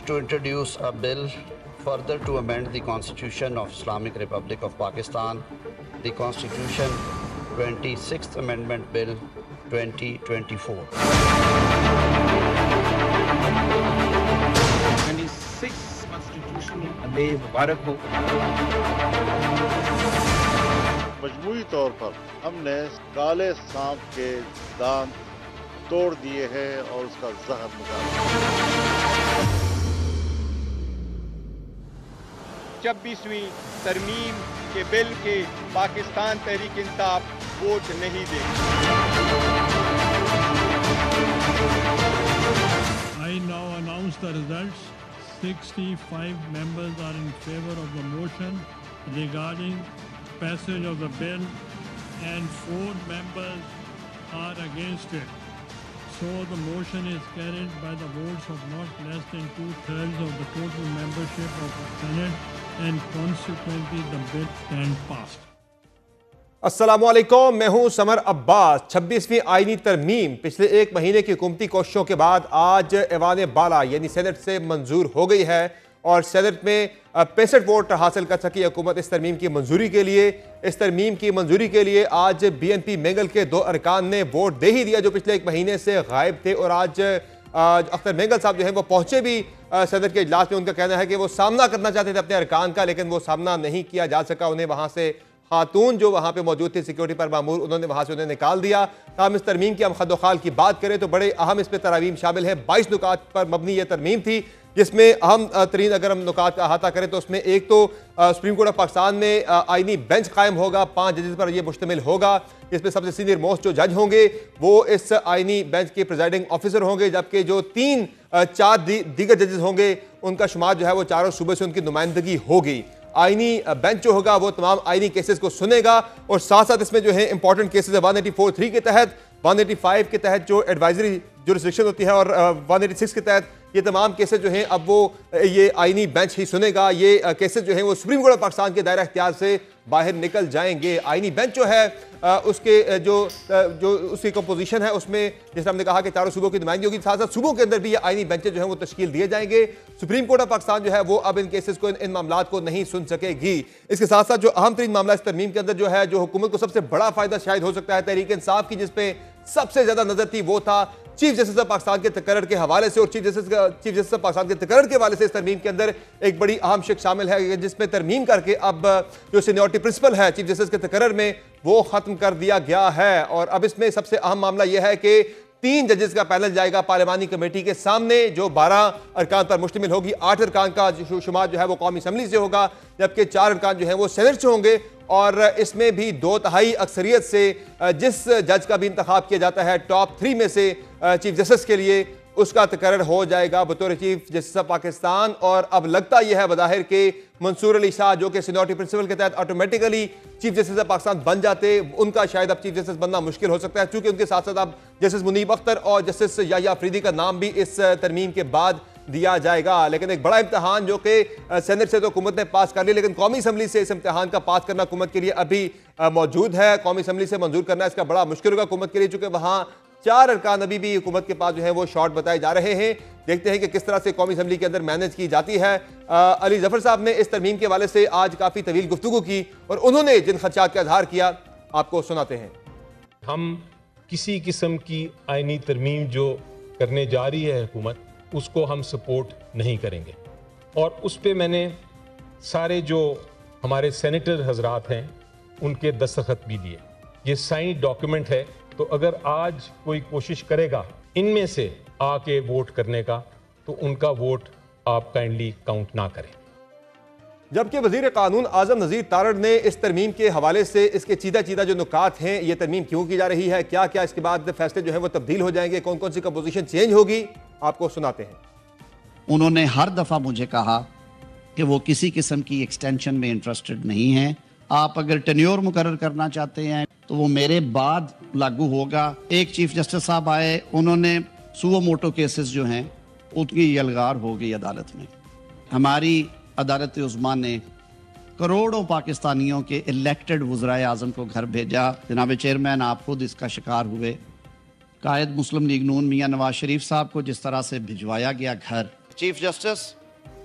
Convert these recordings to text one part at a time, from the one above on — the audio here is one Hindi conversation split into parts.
to introduce a bill further to amend the Constitution of Islamic Republic of Pakistan, the Constitution 26th Amendment Bill 2024. 26th Constitutional Day मुबारक हो। मजमूई तौर पर हमने काले सांप के दांत तोड़ दिए हैं और उसका जहर निकाला। 26वीं तरमीम के बिल के पाकिस्तान तहरीक इंसाफ वोट नहीं देगी। I now announce the results. 65 members are in favor of the motion regarding passage of the bill and 4 members are against it. So the motion is carried by the votes of not less than 2/3 of the total membership of the Senate and consequently the bill stands passed. अस्सलामुअलैकुम, मैं हूं समर अब्बास। 26वीं आईनी तरमीम पिछले एक महीने की हुकूमती कोशिशों के बाद आज ऐवान बाला यानी सेनेट से मंजूर हो गई है और सेनेट में 65 वोट हासिल कर सकी हुकूमत इस तरमीम की मंजूरी के लिए। इस तरमीम की मंजूरी के लिए आज BNP मेंगल के 2 अरकान ने वोट दे ही दिया जो पिछले एक महीने से गायब थे और आज अख्तर मेंगल साहब जो है वो पहुंचे भी सदर के इजलास में। उनका कहना है कि वो सामना करना चाहते थे अपने अरकान का, लेकिन वो सामना नहीं किया जा सका। उन्हें वहां से खातून जो वहां पे मौजूद थी सिक्योरिटी पर मामूर, उन्होंने वहां से उन्हें निकाल दिया। हम इस तरमीम की हम खदोखाल की बात करें तो बड़े अहम इस पर तरावीम शामिल है। 22 नुकात पर मबनी यह तरमीम थी जिसमें अहम तरीन अगर हम नुकात का अहाता करें तो उसमें एक तो सुप्रीम कोर्ट ऑफ पाकिस्तान में आईनी बेंच कायम होगा, 5 जजेस पर यह मुश्तमिल होगा, जिसमें सबसे सीनियर मोस्ट जो जज होंगे वो इस आईनी बेंच के प्रिजाइडिंग ऑफिसर होंगे, जबकि जो 4 दीगर जजेस होंगे उनका शुमार जो है वो चारों सूबे से उनकी नुमाइंदगी होगी। आईनी बेंच जो होगा वो तमाम आईनी केसेस को सुनेगा और साथ साथ इसमें जो है इंपॉर्टेंट केसेस है 184(3) के तहत, 185 के तहत जो एडवाइजरी जुरिस्डिक्शन होती है और 186 के तहत ये तमाम केसेस जो हैं अब वो ये आईनी बेंच ही सुनेगा। ये केसेस जो हैं वो सुप्रीम कोर्ट ऑफ पाकिस्तान के दायरा इख्तियार से बाहर निकल जाएंगे। आईनी बेंच जो है उसके जो उसकी कंपोजिशन है उसमें जैसे हमने कहा कि चारों सूबों की नुमाइंदगी होगी, साथ साथ सूबों के अंदर भी ये आईनी बेंचें जो है वो तश्कील दिए जाएंगे। सुप्रीम कोर्ट ऑफ पाकिस्तान जो है वो अब इन केसेस को इन मामलों को नहीं सुन सकेगी। इसके साथ साथ जो अहम तरीन मामला इस तरमीम के अंदर जो है जो हुकूमत को सबसे बड़ा फायदा शायद हो सकता है तहरीक इंसाफ की, जिसपे सबसे ज्यादा नजर थी वो था चीफ जस्टिस ऑफ पाकिस्तान के तकर्रर के हवाले से। और चीफ जस्टिस ऑफ पाकिस्तान के तकर्रर के हवाले से इस तरमीम के अंदर एक बड़ी अहम शिक शामिल है जिसमें तरमीम करके अब जो सीनियरिटी प्रिंसिपल है चीफ जस्टिस के तकर्रर में वो खत्म कर दिया गया है। और अब इसमें सबसे अहम मामला यह है कि 3 जजेस का पैनल जाएगा पार्लिमानी कमेटी के सामने जो 12 अरकान पर मुश्तमिल होगी। 8 अरकान का शुमार जो है वो कौमी असम्बली से होगा, जबकि 4 अरकान जो है वो सेनेट से होंगे। और इसमें भी 2/3 अक्सरियत से जिस जज का भी इंतखाब किया जाता है टॉप 3 में से चीफ जस्टिस के लिए उसका तकर्रर हो जाएगा बतौर चीफ जस्टिस ऑफ पाकिस्तान। और अब लगता यह है बज़ाहिर के मंसूर अली शाह जो कि सीनियरिटी प्रिंसिपल के तहत automatically chief justice of Pakistan बन जाते, उनका शायद अब चीफ जस्टिस बनना मुश्किल हो सकता है, क्योंकि उनके साथ साथ अब जस्टिस मुनीब अख्तर और जस्टिस याह्या अफरीदी का नाम भी इस तरमीम के बाद दिया जाएगा। लेकिन एक बड़ा इम्तहान जो कि सेनेट से तो हुकूमत ने पास कर लिया, लेकिन कौमी असम्बली से इस इम्तहान का पास करना हुकूमत के लिए अभी मौजूद है। कौमी असम्बली से मंजूर करना इसका बड़ा मुश्किल होगा हुकूमत के लिए, चूंकि वहाँ 4 अरकान अभी भी हुकूमत के पास जो है वो शॉर्ट बताए जा रहे हैं। देखते हैं कि किस तरह से कौमी असम्बली के अंदर मैनेज की जाती है। अली जफर साहब ने इस तरमीम के हवाले से आज काफ़ी तवील गुफ्तगू की और उन्होंने जिन खदशात का इजहार किया आपको सुनाते हैं। हम किसी किस्म की आईनी तरमीम जो करने जा रही है हुकूमत उसको हम सपोर्ट नहीं करेंगे और उस पर मैंने सारे जो हमारे सेनेटर हजरात हैं उनके दस्तखत भी दिए। ये साइन डॉक्यूमेंट है, तो अगर आज कोई कोशिश करेगा इनमें से आके वोट करने का तो उनका वोट आप काइंडली काउंट ना करें। जबकि वजीर कानून आजम नज़ीर तारड़ ने इस तरमीम के हवाले से इसके चीदा जो नुकात हैं, ये तरमीम क्यों की जा रही है, क्या क्या इसके बाद फैसले जो है वो तब्दील हो जाएंगे, कौन कौन सी कंपोजिशन चेंज होगी, आपको सुनाते हैं। उन्होंने हर दफ़ा मुझे कहा कि वो किसी किस्म की एक्सटेंशन में इंटरेस्टेड नहीं है। आप अगर टेन्योर मुकर्रर करना चाहते हैं तो वो मेरे बाद लागू होगा। एक चीफ जस्टिस साहब आए, उन्होंने सुओ मोटो केसेस जो हैं उनकी यलगार हो गई अदालत में। हमारी अदालत उज़्मा ने करोड़ों पाकिस्तानियों के इलेक्टेड वज़राए आज़म को घर भेजा। जनाब चेयरमैन आप खुद इसका शिकार हुए। कायद मुस्लिम लीग नून मियाँ नवाज शरीफ साहब को जिस तरह से भिजवाया गया घर, चीफ जस्टिस,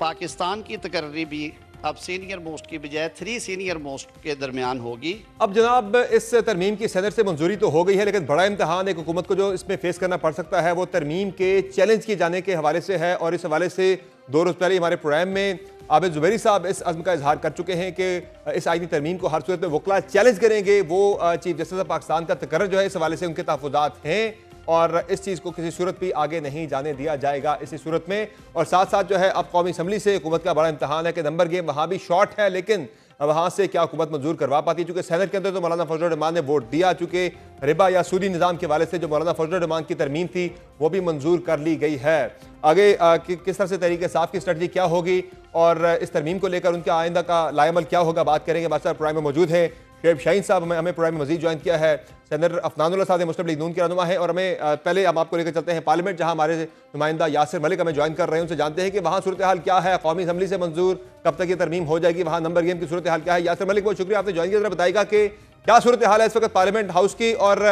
पाकिस्तान की तकर्री भी अब सीनियर मोस्ट की बजाय 3 सीनियर मोस्ट के दरमियान होगी। अब जनाब इस तरमीम की सदर से मंजूरी तो हो गई है, लेकिन बड़ा इम्तहान एक हुकूमत को जो इसमें फेस करना पड़ सकता है वो तरमीम के चैलेंज किए जाने के हवाले से है। और इस हवाले से 2 रोज़ पहले हमारे प्रोग्राम में आबिद जुबैरी साहब इस अज़्म का इजहार कर चुके हैं कि इस आईनी तरमीम को हर सूरत में वकला चैलेंज करेंगे। वो चीफ जस्टिस पाकिस्तान का तकर्रर जो है इस हवाले से उनके तहफ़्फ़ुज़ात हैं और इस चीज़ को किसी सूरत भी आगे नहीं जाने दिया जाएगा इसी सूरत में। और साथ साथ जो है अब कौमी असम्बली से हुकूमत का बड़ा इम्तहान है कि नंबर गेम वहाँ भी शॉर्ट है, लेकिन वहाँ से क्या हुकूमत मंजूर करवा पाती है। चूँकि सेनेट के अंदर तो मौलाना फजल रहमान ने वोट दिया, चूँकि रिबा या सूदी निज़ाम के हवाले से जो मौलाना फजल रहमान की तरमीम थी वो भी मंजूर कर ली गई है। आगे किस तरह से तहरीक इंसाफ की स्ट्रेटजी क्या होगी और इस तरमीम को लेकर उनका आइंदा का लाएमल क्या होगा, बात करेंगे। हमारे साथ प्रोग्राम में मौजूद है शुएब शाहीन साहब, हमें प्रोग्राम में मजीद ज्वाइन किया है सेनेटर अफनानुल्लाह साहब मुस्लिम लीग नून के रहनुमा है। और हमें पहले हम आपको लेकर चलते हैं पार्लियामेंट, जहां हमारे नुमाइंदा यासिर मलिक हमें ज्वाइन कर रहे हैं। उनसे जानते हैं कि वहाँ सूरत हाल क्या है, कौमी असम्बली से मंजूर कब तक ये तरमीम हो जाएगी, वहाँ नंबर गेम की सूरत हाल क्या है। यासिर मलिक बहुत शुक्रिया आपने ज्वाइन किया, जरा बताएगा कि क्या सूरत हाल है इस वक्त पार्लियामेंट हाउस की और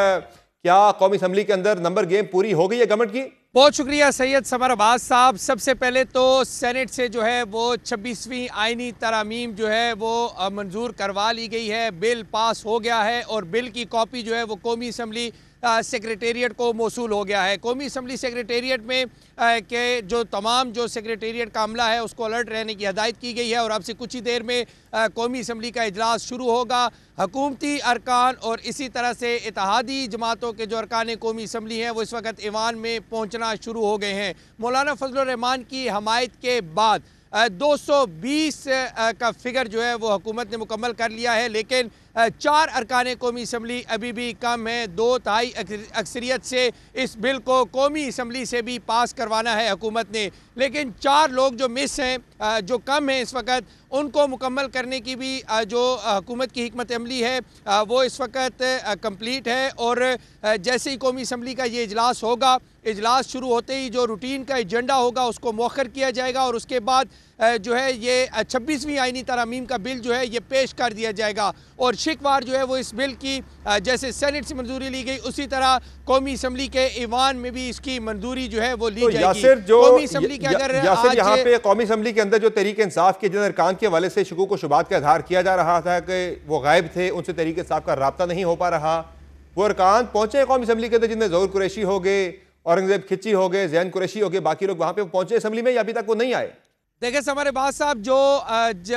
क्या कौमी असम्बली के अंदर नंबर गेम पूरी हो गई है गवर्नमेंट की? बहुत शुक्रिया सैयद समर अब्बास साहब। सबसे पहले तो सेनेट से जो है वो 26वीं आइनी तरामीम जो है वो मंजूर करवा ली गई है, बिल पास हो गया है और बिल की कॉपी जो है वो कौमी असम्बली सेक्रेटेरिएट को मौसूल हो गया है। कौमी असम्बली सेक्रेटेरिएट में के जो तमाम जो सेक्रेटेरिएट का अमला है उसको अलर्ट रहने की हदायत की गई है और अब से कुछ ही देर में कौमी असम्बली का इजलास शुरू होगा। हुकूमती अरकान और इसी तरह से इत्तेहादी जमातों के जो अरकान कौमी असम्बली हैं वो इस वक्त ईवान में पहुँचना शुरू हो गए हैं। मौलाना फजल रहमान की हमायत के बाद 220 का फिगर जो है वो हुकूमत ने मुकम्मल कर लिया है, लेकिन 4 अरकान कौमी असम्बली अभी भी कम है। 2/3 अक्सरियत से इस बिल को कौमी असम्बली से भी पास करवाना है हुकूमत ने, लेकिन 4 लोग जो मिस हैं, जो कम हैं इस वक्त, उनको मुकम्मल करने की भी जो हुकूमत की हिकमत अमली है वो इस वक्त कंप्लीट है। और जैसे ही कौमी असम्बली का ये इजलास होगा, इजलास शुरू होते ही जो रूटीन का एजेंडा होगा उसको मौखर किया जाएगा और उसके बाद जो है ये 26वीं आइनी तरामीम का बिल जो है ये पेश कर दिया जाएगा। और शिकवार जो है वो इस बिल की जैसे सेनेट से मंजूरी ली गई उसी तरह कौमी असम्बली के ईवान में भी इसकी मंजूरी जो है वो ली तो जाएगी। कौमी असम्बली के अगर यहाँ पे कौमी असम्बली के अंदर जो तहरीक इंसाफ के जिन अरकान के हवाले से शुकूक व शुबात का इजहार किया जा रहा था कि वो गायब थे, उनसे तहरीक इंसाफ का राब्ता नहीं हो पा रहा, वो अरकान पहुंचे कौमी असम्बली के अंदर जिनमें ज़हूर कुरैशी हो गए, औरंगजेब खिची हो गए, जैन कुरैशी हो गए, बाकी लोग वहाँ पे पहुंचे असम्बली में या अभी तक वो नहीं आए? देखिए समर अब्बास साहब, जो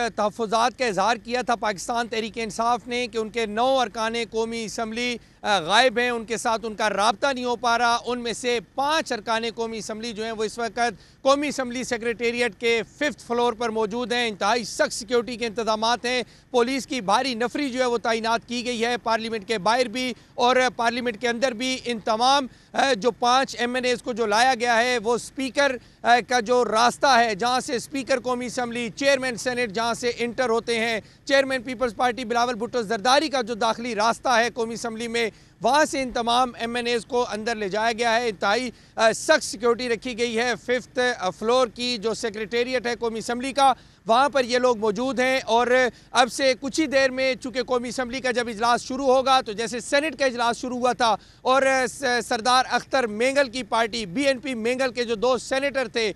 तहफ़्फ़ुज़ात का इजहार किया था पाकिस्तान तहरीक इंसाफ ने कि उनके 9 अरकान कौमी असम्बली गायब हैं, उनके साथ उनका राब्ता नहीं हो पा रहा, उनमें से 5 अरकान कौमी असम्बली जो हैं वो इस वक्त कौमी असम्बली सेक्रेटेरिएट के 5th फ्लोर पर मौजूद हैं। इंतहाई सख्त सिक्योरिटी के इंतजाम हैं, पुलिस की भारी नफरी जो है वो तैनात की गई है, पार्लियामेंट के बाहर भी और पार्लियामेंट के अंदर भी। इन तमाम जो 5 MNAs को जो लाया गया है वो स्पीकर का जो रास्ता है जहाँ से स्पीकर कौमी असम्बली, चेयरमैन सेनेट जहाँ से इंटर होते हैं, चेयरमैन पीपल्स पार्टी बिलावल भुट्टो जरदारी का जो दाखिली रास्ता है कौमी असम्बली में, वहाँ से इन तमाम MNAs को अंदर ले जाया गया है। इंतहाई सख्त सिक्योरिटी रखी गई है। 5th फ्लोर की जो सेक्रेटेरिएट है कौमी असम्बली का, वहाँ पर ये लोग मौजूद हैं। और अब से कुछ ही देर में चूँकि कौमी असम्बली का जब इजलास शुरू होगा तो जैसे सेनेट का इजलास शुरू हुआ था और सरदार अख्तर मेंगल की पार्टी BNP मेंगल के जो 2 सेनेटर थे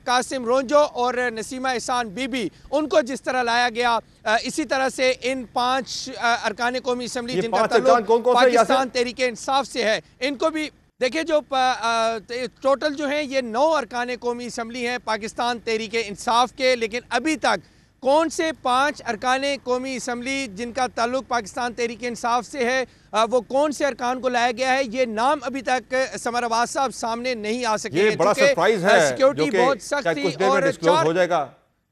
कासिम रोंजो और नसीमा एहसान बीबी, उनको जिस तरह लाया गया, इसी तरह से इन 5 अरकान कौमी असम्बली जिनका ताल्लुक पाकिस्तान तहरीक इंसाफ से है, इनको भी देखिए जो टोटल जो है ये 9 अरकान कौमी असम्बली हैं पाकिस्तान तहरीक इंसाफ के, लेकिन अभी तक कौन से 5 अरकान कौमी असम्बली जिनका ताल्लुक पाकिस्तान तहरीक इंसाफ से है वो कौन से अरकान को लाया गया है, ये नाम अभी तक समर अब्बास साहब सामने नहीं आ सके। ये बड़ा सरप्राइज है, सिक्योरिटी बहुत सख्त थी और 4 हो जाएगा।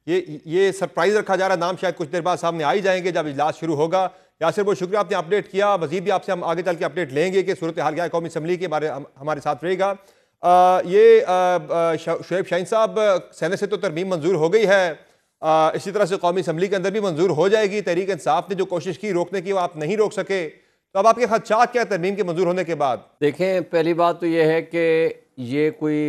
ये सरप्राइज रखा जा रहा है, नाम शायद कुछ देर बाद सामने आ ही जाएंगे जब इजलास शुरू होगा। यासिर बहुत शुक्रिया आपने अपडेट किया, मजीद भी आपसे हम आगे चल के अपडेट लेंगे कि सूरत हाल क्या है कौमी असम्बली के बारे हमारे साथ रहेगा। शुएब शाहीन साहब, सेनेट से तो तरमीम मंजूर हो गई है, इसी तरह से कौमी असम्बली के अंदर भी मंजूर हो जाएगी। तहरीक इंसाफ ने जो कोशिश की रोकने की वो आप नहीं रोक सके, तो अब आपके खदशात क्या है तरमीम के मंजूर होने के बाद? देखें, पहली बात तो ये है कि ये कोई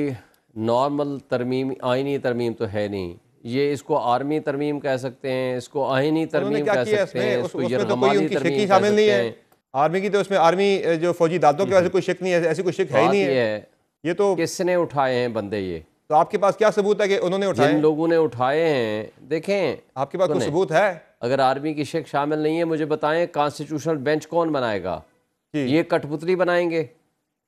नॉर्मल तरमीम, आइनी तरमीम तो है नहीं, ये इसको आर्मी तरमीम कह सकते हैं, इसको आइनी तरमीम कह सकते हैं, इसको यरगमाली तरमीम कह सकते हैं। आर्मी की तो उसमें आर्मी जो फौजी दादों की वजह से कोई शक नहीं है, ऐसी कोई शक है ही नहीं है। ये तो किसने उठाए हैं बंदे, ये तो आपके पास क्या सबूत है कि उन्होंने उठाए? जिन लोगों ने उठाए हैं, देखें आपके पास कोई सबूत है? अगर आर्मी की शेख शामिल नहीं है, मुझे बताएं कॉन्स्टिट्यूशनल बेंच कौन बनाएगा? ये कठपुतली बनाएंगे?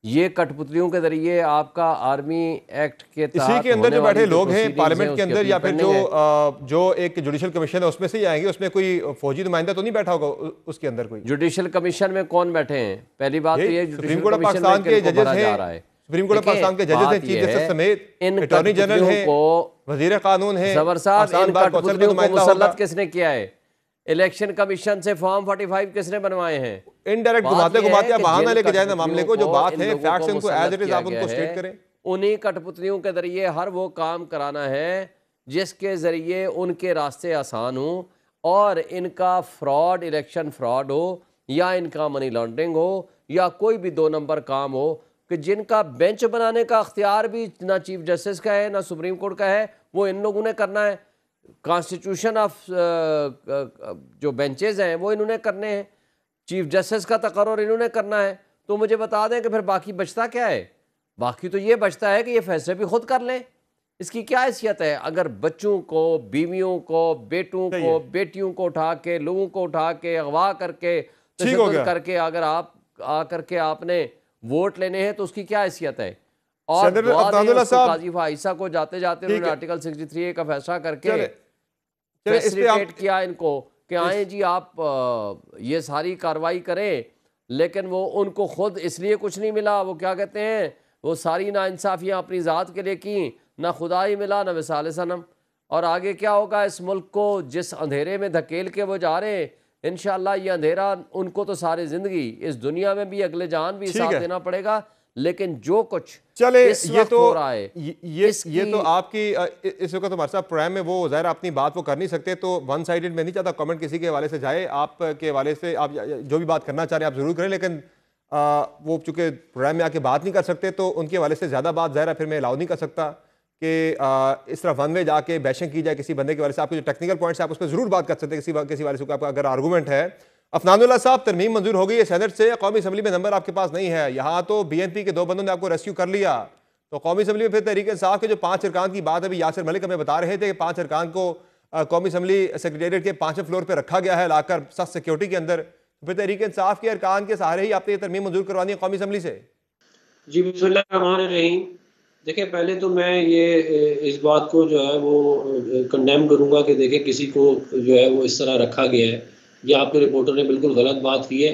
ये कठपुतलियों के जरिए आपका आर्मी एक्ट के तहत इसी के अंदर जो बैठे लोग हैं पार्लियामेंट के अंदर, या फिर जो एक जुडिशल कमीशन है उसमें से ही आएंगे, उसमें कोई फौजी नुमाइंदा तो नहीं बैठा होगा उसके अंदर? कोई जुडिशल कमीशन में कौन बैठे हैं? पहली बात तो ये सुप्रीम कोर्ट ऑफ पाकिस्तान के जजेस हैं, सुप्रीम कोर्ट ऑफ पाकिस्तान के जजेस हैं, चीफ जस्टिस समेत अटॉर्नी जनरल हैं, वजीर कानून है। जबर साहब, इन कठपुतलियों को मुसल्लत किसने किया है? इलेक्शन कमीशन से फॉर्म 45 किसने बनवाए हैं? इनडायरेक्ट घुमाते घुमाते आप बहाना लेके जाए ना मामले को, जो बात है फैक्ट्स उनको एज इट इज आप उनको स्टेट करें। उन्हीं कठपुतलियों के जरिए हर वो काम कराना है जिसके जरिए उनके रास्ते आसान हो और इनका फ्रॉड, इलेक्शन फ्रॉड हो या इनका मनी लॉन्ड्रिंग हो या कोई भी 2 नंबर काम हो, कि जिनका बेंच बनाने का अख्तियार भी ना चीफ जस्टिस का है ना सुप्रीम कोर्ट का है, वो इन लोगों ने करना है। कॉन्स्टिट्यूशन ऑफ जो बेंचेस हैं वो इन्होंने करने हैं, चीफ जस्टिस का तकर्रुर इन्होंने करना है। तो मुझे बता दें कि फिर बाकी बचता क्या है? बाकी तो ये बचता है कि ये फैसले भी खुद कर लें। इसकी क्या हैसियत है? अगर बच्चों को, बीवियों को, बेटों को, बेटियों को उठा के, लोगों को उठा के, अगवा करके, तशद्दुद करके अगर आप आकर के आपने वोट लेने हैं तो उसकी क्या हैसियत है? और काजी फाइसा को जाते जाते उन्होंने आर्टिकल 63A का फैसला करके फैसिलिटेट किया इनको कि आए जी आप ये सारी कार्रवाई करें, लेकिन वो उनको खुद इसलिए कुछ नहीं मिला। वो क्या कहते हैं, वो सारी नाइंसाफियाँ अपनी ज़ात के लिए की, ना खुदा ही मिला ना विसाल सनम। और आगे क्या होगा इस मुल्क को जिस अंधेरे में धकेल के वो जा रहे हैं, इंशाअल्लाह ये अंधेरा उनको तो सारी ज़िंदगी इस दुनिया में भी अगले जान भी साथ देना पड़ेगा। लेकिन जो कुछ चले ये तो हो रहा है, ये तो आपकी इस वक्त हमारे साथ प्रोग्राम में वो ज़ाहिर अपनी बात वो कर नहीं सकते, तो वन साइडेड मैं नहीं चाहता कमेंट किसी के हवाले से जाए। आपके हवाले से आप जो भी बात करना चाह रहे हैं आप ज़रूर करें, लेकिन वो चूँकि प्रोग्राम में आके बात नहीं कर सकते तो उनके हवाले से ज़्यादा बात ज़ाहिर फिर मैं अलाउ नहीं कर सकता कि इस तरह वन वे जाके बैशिंग की जाए किसी बंदे के हवाले से। आपके जो टेक्निकल पॉइंट्स आप उस पर ज़रूर बात कर सकते हैं किसी हवाले से, आपका अगर आर्गूमेंट है। अफनानुल्लाह साहब, तरमीम मंजूर हो गई है सेनेट से, कौमी असम्बली में नंबर आपके पास नहीं है। यहाँ तो BNP के 2 बंदों ने आपको रेस्क्यू कर लिया, तो कौमी असम्बली में फिर तहरीक इंसाफ के जो 5 अरकान की बात अभी यासिर मलिक हमें बता रहे थे कि 5 अरकान को कौमी असम्बली सेक्रेटेरिएट के 5वें फ्लोर पर रखा गया है लाकर सख्त सिक्योरिटी के अंदर। फिर तहरीक इंसाफ के अरकान के सहारे ही आपने ये तरमीम मंजूर करवानी है कौमी असम्बली से? जी बिस्मिल्लाहिर्रहमानिर्रहीम। देखिए, पहले तो मैं ये इस बात को जो है वो कंडेम करूँगा कि देखें किसी को जो है वो इस तरह रखा गया है। ये आपके रिपोर्टर ने बिल्कुल गलत बात की है।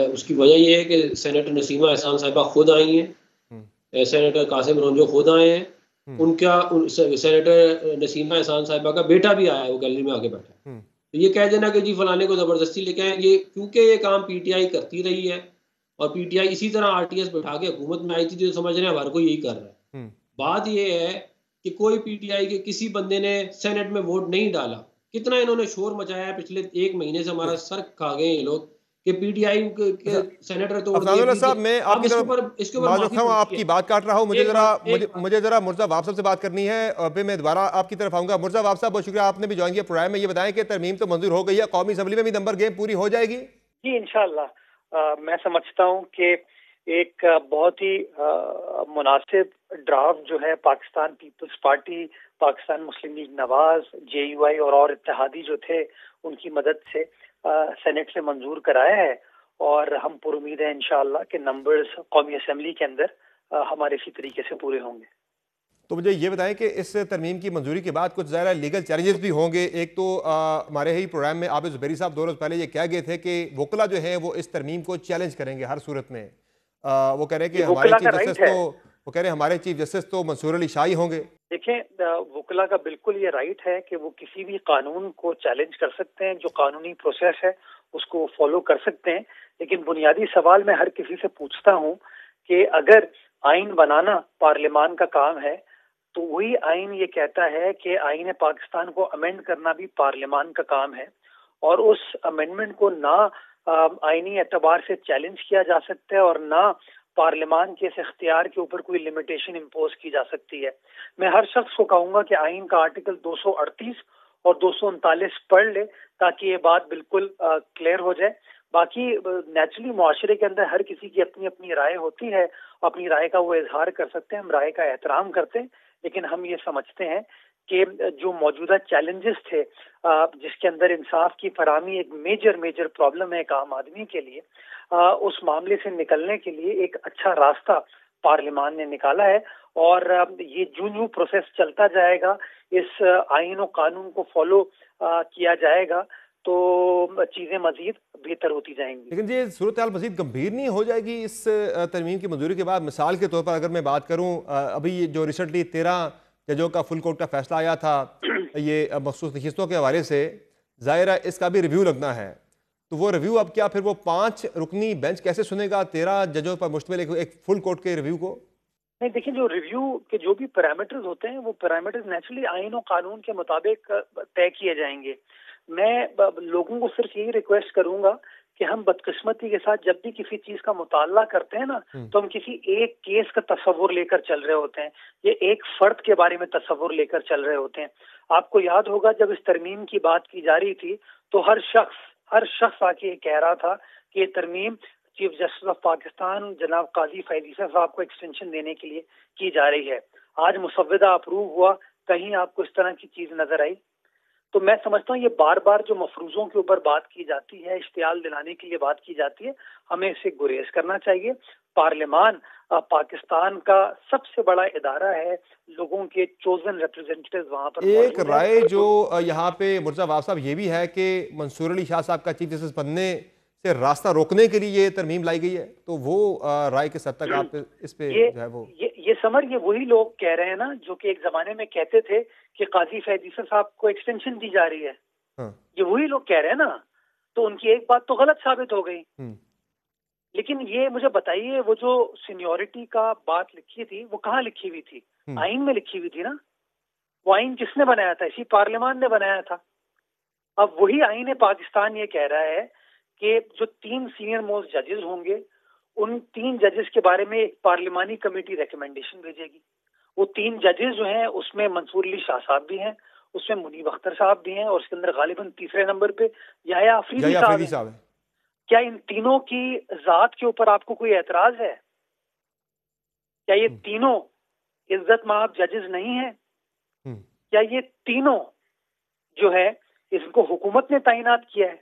उसकी वजह यह है कि सेनेटर नसीमा एहसान साहिबा खुद आई हैं, सेनेटर कासिम रोंजो खुद आए हैं, उनका सेनेटर नसीमा एहसान साहिबा का बेटा भी आया है, वो गैलरी में आके बैठा है। तो ये कह देना कि जी फलाने को ज़बरदस्ती लेके आए, ये क्योंकि ये काम PTI करती रही है और PTI इसी तरह RTS बैठा के हुकूमत में आई थी, जो समझ रहे हैं हर कोई यही कर रहा है। बात ये है कि कोई PTI के किसी बंदे ने सेनेट में वोट नहीं डाला। कितना इन्होंने शोर मचाया है, पिछले 1 महीने से हमारा सर खा गए ये लोग कि PTI के सेनेटर तो साहब, मैं आपकी बात काट रहा हूँ, मुझे जरा मुर्जा वाब साहब से बात करनी है और फिर मैं दोबारा आपकी तरफ आऊंगा। मुर्जा वाब साहब, बहुत शुक्रिया, आपने भी ज्वाइन किया प्रोग्राम में। ये बताएं कि तरमीम तो मंजूर हो गई है, कौमी असम्बली में भी नंबर गेम पूरी हो जाएगी? जी इंशाअल्लाह। मैं समझता हूँ कि एक बहुत ही मुनासिब ड्राफ्ट जो है पाकिस्तान पीपल्स पार्टी, पाकिस्तान मुस्लिम लीग नवाज, JUI और इत्तेहादी जो थे उनकी मदद से सेनेट से मंजूर कराया है और हम पुरुमीद है इंशाअल्लाह कि नंबर्स कौमी असम्बली के अंदर हमारे इसी तरीके से पूरे होंगे। तो मुझे ये बताएं कि इस तरमीम की मंजूरी के बाद कुछ ज़्यादा लीगल चैलेंजेस भी होंगे। एक तो हमारे ही प्रोग्राम में आबिद ज़ुबैरी साहब 2 रोज़ पहले ये कह गए थे कि वकला जो है वो इस तरमीम को चैलेंज करेंगे हर सूरत में। वो कह रहे हैं कि हमारे चीफ जस्टिस तो मंसूर अली शाही होंगे। देखें, वकला का बिल्कुल ये राइट है कि वो किसी भी कानून को चैलेंज कर सकते हैं, जो कानूनी प्रोसेस है उसको फॉलो कर सकते हैं। लेकिन बुनियादी सवाल मैं हर किसी से पूछता हूँ कि अगर आइन बनाना पार्लियामान का काम है तो वही आइन ये कहता है कि आइन पाकिस्तान को अमेंड करना भी पार्लियामान का काम है और उस अमेंडमेंट को ना आइनी एतबार से चैलेंज किया जा सकता है और ना पार्लियामान के इस इख्तियार के ऊपर कोई लिमिटेशन इम्पोज की जा सकती है। मैं हर शख्स को कहूंगा कि आइन का आर्टिकल 238 और 239 पढ़ ले ताकि ये बात बिल्कुल क्लियर हो जाए। बाकी नेचुरली मुआशरे के अंदर हर किसी की अपनी अपनी राय होती है, अपनी राय का वो इजहार कर सकते हैं, हम राय का एहतराम करते हैं। लेकिन हम ये समझते हैं कि जो मौजूदा चैलेंजेस थे, जिसके अंदर इंसाफ की फराहमी एक मेजर प्रॉब्लम है एक आम आदमी के लिए, उस मामले से निकलने के लिए एक अच्छा रास्ता पार्लियामान ने निकाला है। और ये जो प्रोसेस चलता जाएगा, इस आईन और कानून को फॉलो किया जाएगा, तो चीजें मजीद बेहतर होती जाएंगी। लेकिन ये सूरत हाल मजीद गंभीर नहीं हो जाएगी इस तरमीम की मंजूरी के बाद? मिसाल के तौर पर अगर मैं बात करूं, अभी जो रिसेंटली 13 जजों का फुल कोर्ट का फैसला आया था ये मखसूस नशिस्तों के हवाले से, ज़ाहिर है इसका भी रिव्यू लगना है, तो वो रिव्यू अब क्या फिर वो 5 रुकनी बेंच कैसे सुनेगा 13 जजों पर मुश्तमिल एक फुल कोर्ट के रिव्यू को? नहीं, देखिए, जो रिव्यू के जो भी पैरामीटर्स होते हैं वो पैरामीटर्स नेचुरली आईन और कानून के मुताबिक तय किए जाएंगे। मैं लोगों को सिर्फ यही रिक्वेस्ट करूंगा कि हम बदकिस्मती के साथ जब भी किसी चीज का मुताला करते हैं ना, तो हम किसी एक केस का तस्वुर लेकर चल रहे होते हैं, ये एक फर्द के बारे में तस्वुर लेकर चल रहे होते हैं। आपको याद होगा जब इस तरमीम की बात की जा रही थी तो हर शख्स आके कह रहा था कि ये तरमीम चीफ जस्टिस ऑफ पाकिस्तान जनाब काजी फैज ईसा साहब को एक्सटेंशन देने के लिए की जा रही है। आज मुसव्वदा अप्रूव हुआ, कहीं आपको इस तरह की चीज नजर आई? तो मैं समझता हूँ ये बार बार जो मफरूजों के ऊपर बात की जाती है, इश्तियाल दिलाने के लिए बात की जाती है, हमें इससे गुरेज करना चाहिए। पार्लियामान पाकिस्तान का सबसे बड़ा इदारा है, लोगों के चोजन रिप्रेजेंटेटिव वहाँ पर। एक राय जो यहाँ पे मुर्जा वाब साहब ये भी है कि मंसूर अली शाह साहब का चीफ जस्टिस बनने से रास्ता रोकने के लिए ये तरमीम लाई गई है, तो वो राय के सद तक आप इस पे जो है वो ये वही लोग कह रहे हैं ना जो कि एक जमाने में कहते थे कि काजी फैज ईसा साहब को एक्सटेंशन दी जा रही है। ये वही लोग कह रहे हैं ना, तो उनकी एक बात तो गलत साबित हो गई। लेकिन ये मुझे बताइए, वो जो सीनियोरिटी का बात लिखी थी वो कहाँ लिखी हुई थी? आइन में लिखी हुई थी ना। वो आइन किसने बनाया था? इसी पार्लियामान ने बनाया था। अब वही आइन पाकिस्तान ये कह रहा है कि जो 3 सीनियर मोस्ट जजेस होंगे, उन 3 जजेस के बारे में एक पार्लियामानी कमेटी रिकमेंडेशन भेजेगी। वो 3 जजेस जो हैं उसमें मंसूर अली शाह साहब भी हैं, उसमें मुनीब अख्तर साहब भी हैं, और उसके अंदर गालिबन तीसरे नंबर पे याह्या अफरीदी साहब है। क्या इन तीनों की जात के ऊपर आपको कोई एतराज है? क्या ये तीनों इज्जत माब जजेस नहीं है? क्या ये तीनों जो है इसको हुकूमत ने तैनात किया है?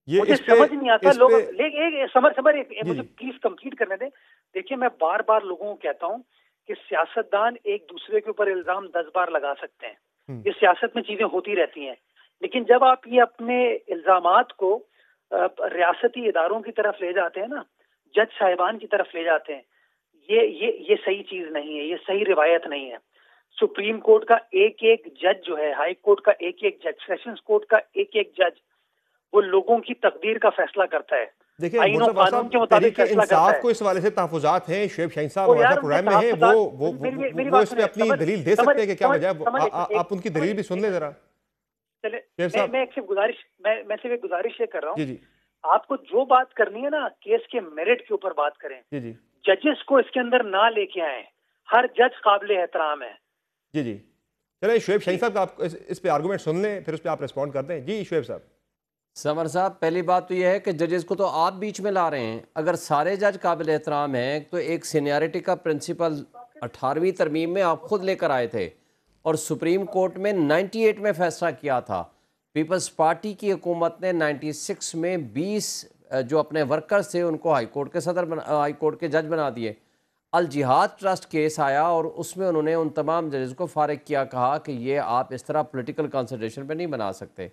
मुझे समझ नहीं आता लोग। मुझे प्लीज कंप्लीट करने दें। देखिए, मैं बार बार लोगों को कहता हूँ कि सियासतदान एक दूसरे के ऊपर इल्जाम 10 बार लगा सकते हैं, इस सियासत में चीजें होती रहती हैं, लेकिन जब आप ये अपने इल्जामात को रियासती इदारों की तरफ ले जाते हैं ना, जज साहिबान की तरफ ले जाते हैं, ये सही चीज नहीं है, ये सही रिवायत नहीं है। सुप्रीम कोर्ट का एक जज जो है, हाई कोर्ट का एक जज, सेशंस कोर्ट का एक जज, वो लोगों की तकदीर का फैसला करता है। देखिए, कानून के मुताबिक इंसाफ को इस हवाले से तहफुजात हैं। शुएब शाहीन साहब हमारे प्रोग्राम में हैं, वो इस पे अपनी दलील दे सकते हैं कि क्या वजह है। आप उनकी दलील भी सुन लें जरा। चले, मैं सिर्फ गुजारिश ये कर रहा हूँ, आपको जो बात करनी है ना, केस के मेरिट के ऊपर बात करें। जजेस को इसके अंदर ना लेके आए, हर जज काबिल एहतराम है। जी चले, शुएब शाहीन साहब का आप इस पे आर्गूमेंट सुन लें, फिर उस पर आप रिस्पॉन्ड करते हैं। जी शुएब साहब। समर साहब, पहली बात तो यह है कि जजेस को तो आप बीच में ला रहे हैं। अगर सारे जज काबिल एहतराम हैं तो एक सीनियरिटी का प्रिंसिपल 18वीं तरमीम में आप खुद लेकर आए थे और सुप्रीम कोर्ट में 98 में फैसला किया था। पीपल्स पार्टी की हुकूमत ने 96 में 20 जो अपने वर्कर्स थे उनको हाई कोर्ट के जज बना दिए। अल जिहाद ट्रस्ट केस आया और उसमें उन्होंने उन तमाम जजेस को फारिग किया, कहा कि ये आप इस तरह पॉलिटिकल कंसिडरेशन पे नहीं बना सकते।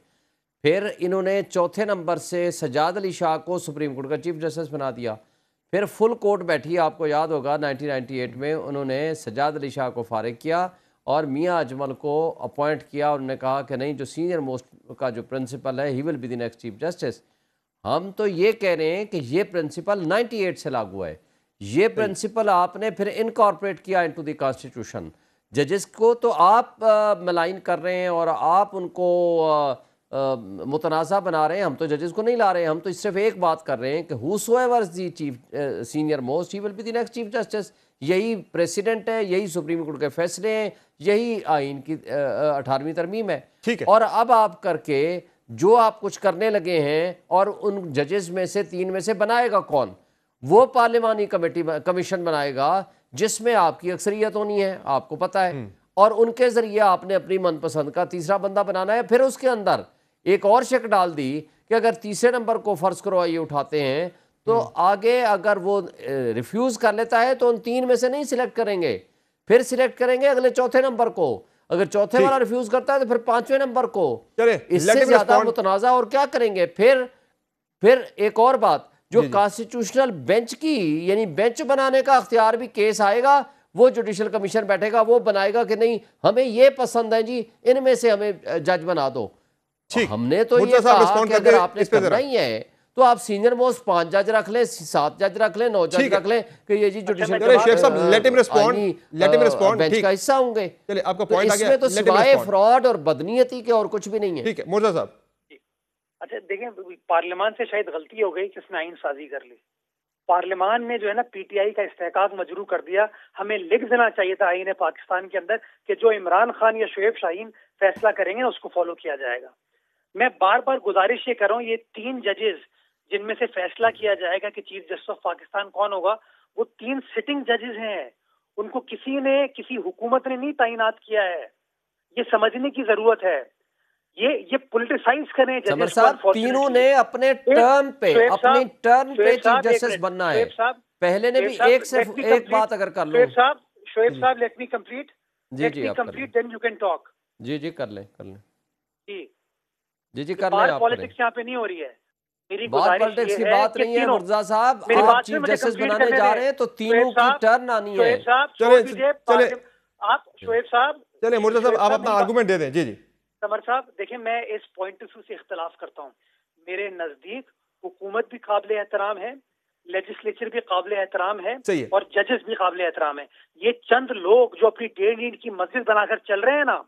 फिर इन्होंने चौथे नंबर से सजाद अली शाह को सुप्रीम कोर्ट का चीफ जस्टिस बना दिया। फिर फुल कोर्ट बैठी, आपको याद होगा 1998 में उन्होंने सजाद अली शाह को फारिग किया और मियाँ अजमल को अपॉइंट किया। उन्होंने कहा कि नहीं, जो सीनियर मोस्ट का जो प्रिंसिपल है he will be the next chief justice. हम तो ये कह रहे हैं कि ये प्रिंसिपल 98 से लागू है। ये प्रिंसिपल आपने फिर इनकॉर्पोरेट किया इनटू द कॉन्स्टिट्यूशन। जजेस को तो आप मलाइन कर रहे हैं और आप उनको मुतनाज़ा बना रहे हैं। हम तो जजेस को नहीं ला रहे हैं, हम तो सिर्फ एक बात कर रहे हैं कि whosoever is the chief senior most he will be the next chief justice. यही प्रेसिडेंट है, यही सुप्रीम कोर्ट के फैसले हैं, यही आइन की 18वीं तरमीम है। ठीक है। और अब आप करके जो आप कुछ करने लगे हैं और उन जजेस में से 3 में से बनाएगा कौन? वो पार्लियामानी कमेशन बनाएगा जिसमें आपकी अक्सरियत होनी है, आपको पता है, और उनके जरिए आपने अपनी मनपसंद का तीसरा बंदा बनाना है। फिर उसके अंदर एक और शक डाल दी कि अगर तीसरे नंबर को फर्ज करो ये उठाते हैं तो आगे अगर वो रिफ्यूज कर लेता है तो उन 3 में से नहीं सिलेक्ट करेंगे, फिर सिलेक्ट करेंगे अगले चौथे नंबर को, अगर चौथे वाला रिफ्यूज करता है तो फिर 5वें नंबर को। इससे ज्यादा मुतनाज़ा और क्या करेंगे? फिर एक और बात, जो कॉन्स्टिट्यूशनल बेंच की यानी बेंच बनाने का अख्तियार भी केस आएगा, वो जुडिशल कमीशन बैठेगा, वो बनाएगा कि नहीं हमें ये पसंद है जी, इनमें से हमें जज बना दो। हमने तो ये कहा कि अगर आपने करना ही है तो आप सीनियर मोस्ट 5 जज रख लें, 7 जज रख लें, 9 जज रख लें कि ये जी जुडिशल बेंच का हिस्सा होंगे। चलिए, आपका पॉइंट आ गया। इसमें तो सिवाय फ्रॉड और बदनीयती के और कुछ भी नहीं है। ठीक है मुर्तज़ा साहब। अच्छा देखें, पार्लियामान से शायद गलती हो गई कि उसने आइन साजी कर ली। पार्लियामान ने जो है ना पीटीआई का इस्तेहकाक मजरू कर दिया। हमें लिख देना चाहिए था आईन पाकिस्तान के अंदर कि जो इमरान खान या शुएब शाहीन फैसला करेंगे ना उसको फॉलो किया जाएगा। मैं बार बार गुजारिश ये कर रहा हूँ, ये 3 जजेस जिनमें से फैसला किया जाएगा कि चीफ जस्टिस ऑफ पाकिस्तान कौन होगा, वो 3 सिटिंग जजेस हैं। उनको किसी हुकूमत ने नहीं तैनात किया है। ये समझने की जरूरत है। ये पॉलिटिसाइज करें समर साहब, तीनों ने अपने टर्म पे चीफ जस्टिस बनना है। पहले ने भी एक बात अगर कर लो। शोएब साहब let me complete. Then you can talk. जी कर लें जी कर लें। पॉलिटिक्स यहाँ पे नहीं हो रही है। मेरी पॉलिटिक्स की बात नहीं है मुर्तज़ा साहब, आप चीफ जस्टिस बनाने जा रहे हैं तो तीनों की टर्न आनी है। आप शोएब साहब, चलिए मुर्तज़ा साहब आप अपना आर्गुमेंट दे दें। जी समर साहब देखिए, मैं इस पॉइंट ऑफ व्यू से इख्तलाफ करता हूँ। मेरे नजदीक हुकूमत भी काबिल एहतराम है, लेजिस्लेचर भी काबिल एहतराम है और जजेस भी काबिल एहतराम है। ये चंद लोग जो अपनी डेढ़ नींद की मस्जिद बनाकर चल रहे हैं ना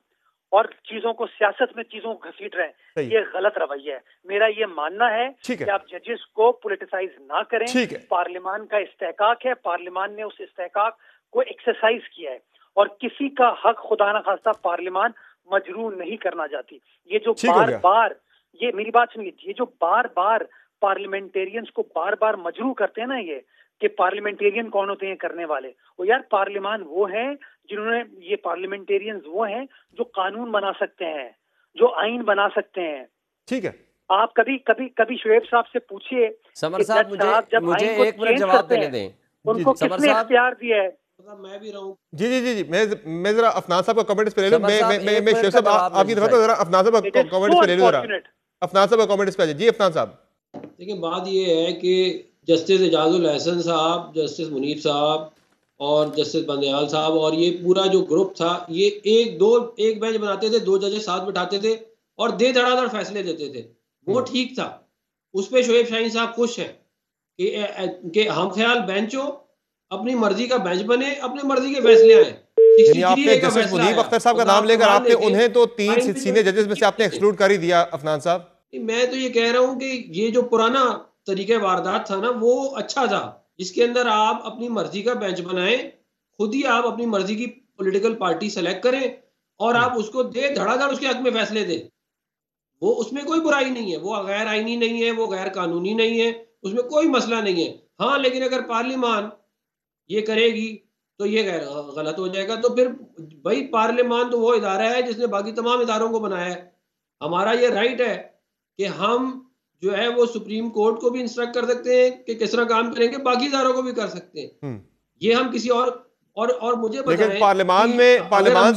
और चीजों को सियासत में चीजों को घसीट रहे हैं, ये गलत रवैया है। मेरा ये मानना है कि आप जजेस को पॉलिटिसाइज ना करें। पार्लियामान का इस्तेहकाक है, पार्लियामान ने उस इस्तेहकाक को एक्सरसाइज किया है और किसी का हक खुदा न खास्ता पार्लियामान मजरूर नहीं करना चाहती। ये जो बार बार, ये मेरी बात सुनिए, ये जो बार बार पार्लियामेंटेरियंस को बार बार मजरूर करते हैं ना, ये कि पार्लियामेंटेरियन कौन होते हैं करने वाले, वो यार पार्लियामान वो हैं जिन्होंने, ये पार्लियामेंटेरियंस वो हैं जो कानून बना सकते हैं, जो आइन बना सकते हैं। ठीक है, आप कभी शुएब साहब से पूछिए, समर साहब मुझे 1 मिनट जवाब देने दें, उनको किसने इख्तियार दिया है? मैं भी रहूं। जी मैं जरा अफनान साहब का कमेंट पे ले लूं। मैं शेख साहब आपकी तरफ जरा अफनान साहब का कमेंट पे ले लूं। अफनान साहब का कमेंट पे जी अफनान साहब। देखिए बात ये है कि जस्टिस एजाजुल एहसन साहब, जस्टिस मुनीब साहब और जस्टिस बंदयाल साहब और ये पूरा जो ग्रुप था, ये एक बेंच बनाते थे, 2 जजेस साथ बिठाते थे और दे धड़ाधड़ फैसले देते थे। वो ठीक था, उस पर शोएब शाहीन साहब खुश हैं कि हम ख्याल बेंच हो, अपनी मर्जी का बेंच बने, अपनी मर्जी के फैसले आए। आपने जस्टिस मुनीब अख्तर साहब का नाम लेकर आपने उन्हें तो 3 सीनियर जजेस में से आपने एक्सक्लूड कर ही दिया अफनान साहब। मैं तो ये कह रहा हूँ कि ये जो पुराना तरीके वारदात था ना, वो अच्छा था, जिसके अंदर आप अपनी मर्जी का बेंच बनाएं, खुद ही आप अपनी मर्जी की पॉलिटिकल पार्टी सेलेक्ट करें और आप उसको दे धड़ाधड़ उसके हक में फैसले दें। वो उसमें कोई बुराई नहीं है, वो गैर आईनी नहीं है, वो गैर कानूनी नहीं है, उसमें कोई मसला नहीं है। हाँ, लेकिन अगर पार्लियामान ये करेगी तो ये गलत हो जाएगा। तो फिर भाई पार्लियामान तो वो इदारा है जिसने बाकी तमाम इदारों को बनाया है। हमारा ये राइट है कि हम जो है वो सुप्रीम कोर्ट को भी इंस्ट्रक्ट कर सकते हैं कि किस तरह काम करेंगे, बाकी इदारों को भी कर सकते हैं। ये हम किसी और मुझे लेकिन पार्लियामान